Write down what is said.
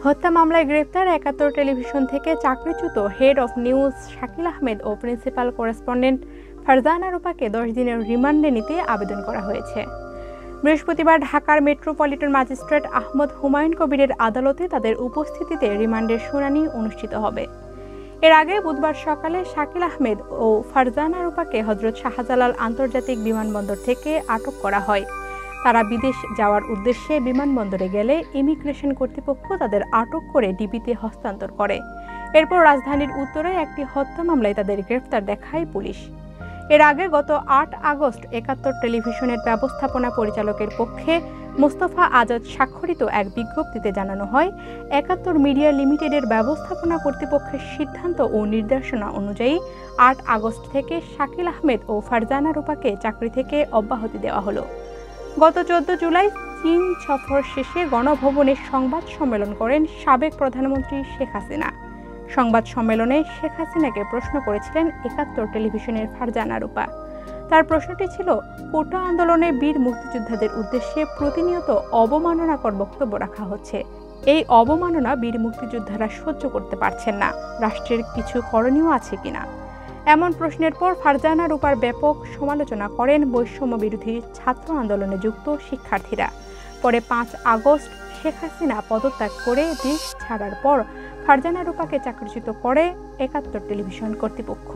হত্যা মামলায় গ্রেফতার ৭১ টেলিভিশন থেকে চাকরিচ্যুত head of news Shakil Ahmed ও প্রিন্সিপাল করেসপন্ডেন্ট ফারজানা রূপাকে ১০ দিনের রিমান্ডে নিতে আবেদন করা হয়েছে। বৃহস্পতিবার ঢাকার মেট্রোপলিটন ম্যাজিস্ট্রেট আহমদ হুমায়ুন কবিরের আদালতে তাদের উপস্থিতিতে রিমান্ডের শুনানি অনুষ্ঠিত হবে। এর আগে বুধবার সকালে শাকিল আহমেদ ও ফারজানা রূপাকে হযরত শাহজালাল আন্তর্জাতিক বিমানবন্দর থেকে আটক করা হয়। তারা বিদেশ যাওয়ার উদ্দেশ্যে বিমানবন্দরে গেলে ইমিগ্রেশন কর্তৃপক্ষ তাদের আটক করে ডিবিতে হস্তান্তর করে। এরপর রাজধানীর উত্তরে একটি হত্যা মামলায় তাদের গ্রেফতার দেখায় পুলিশ। এর আগে গত ৮ আগস্ট ৭১ টেলিভিশনের ব্যবস্থাপনা পরিচালকের পক্ষে মোস্তফা আজাদ স্বাক্ষরিত এক বিজ্ঞপ্তিতে জানানো হয়, ৭১ মিডিয়া লিমিটেডের ব্যবস্থাপনা কর্তৃপক্ষের সিদ্ধান্ত ও নির্দেশনা অনুযায়ী ৮ আগস্ট থেকে শাকিল আহমেদ ও ফারজানা রূপাকে চাকরি থেকে অব্যাহতি দেওয়া হলো। গত ১৪ জুলাই চীন সফর শেষে গণভবনে সংবাদ সম্মেলন করেন সাবেক প্রধানমন্ত্রী শেখ হাসিনা। সংবাদ সম্মেলনে শেখ হাসিনাকে প্রশ্ন করেছিলেন ৭১ টেলিভিশনের ফারজানা রূপা। তার প্রশ্নটি ছিল, কোটা আন্দোলনে বীর মুক্তিযোদ্ধাদের উদ্দেশ্যে প্রতিনিয়ত অবমাননাকর বক্তব্য রাখা হচ্ছে। এই অবমাননা বীর মুক্তিযোদ্ধারা সহ্য করতে পারছেন না, রাষ্ট্রের কিছু করণীয় আছে কিনা? এমন প্রশ্নের পর ফারজানা রূপার ব্যাপক সমালোচনা করেন বৈষম্য বিরোধী ছাত্র আন্দোলনে যুক্ত শিক্ষার্থীরা। পরে ৫ আগস্ট শেখ হাসিনা পদত্যাগ করে দেশ ছাড়ার পর ফারজানা রূপাকে চাকরিচ্যুত করে ৭১ টেলিভিশন কর্তৃপক্ষ।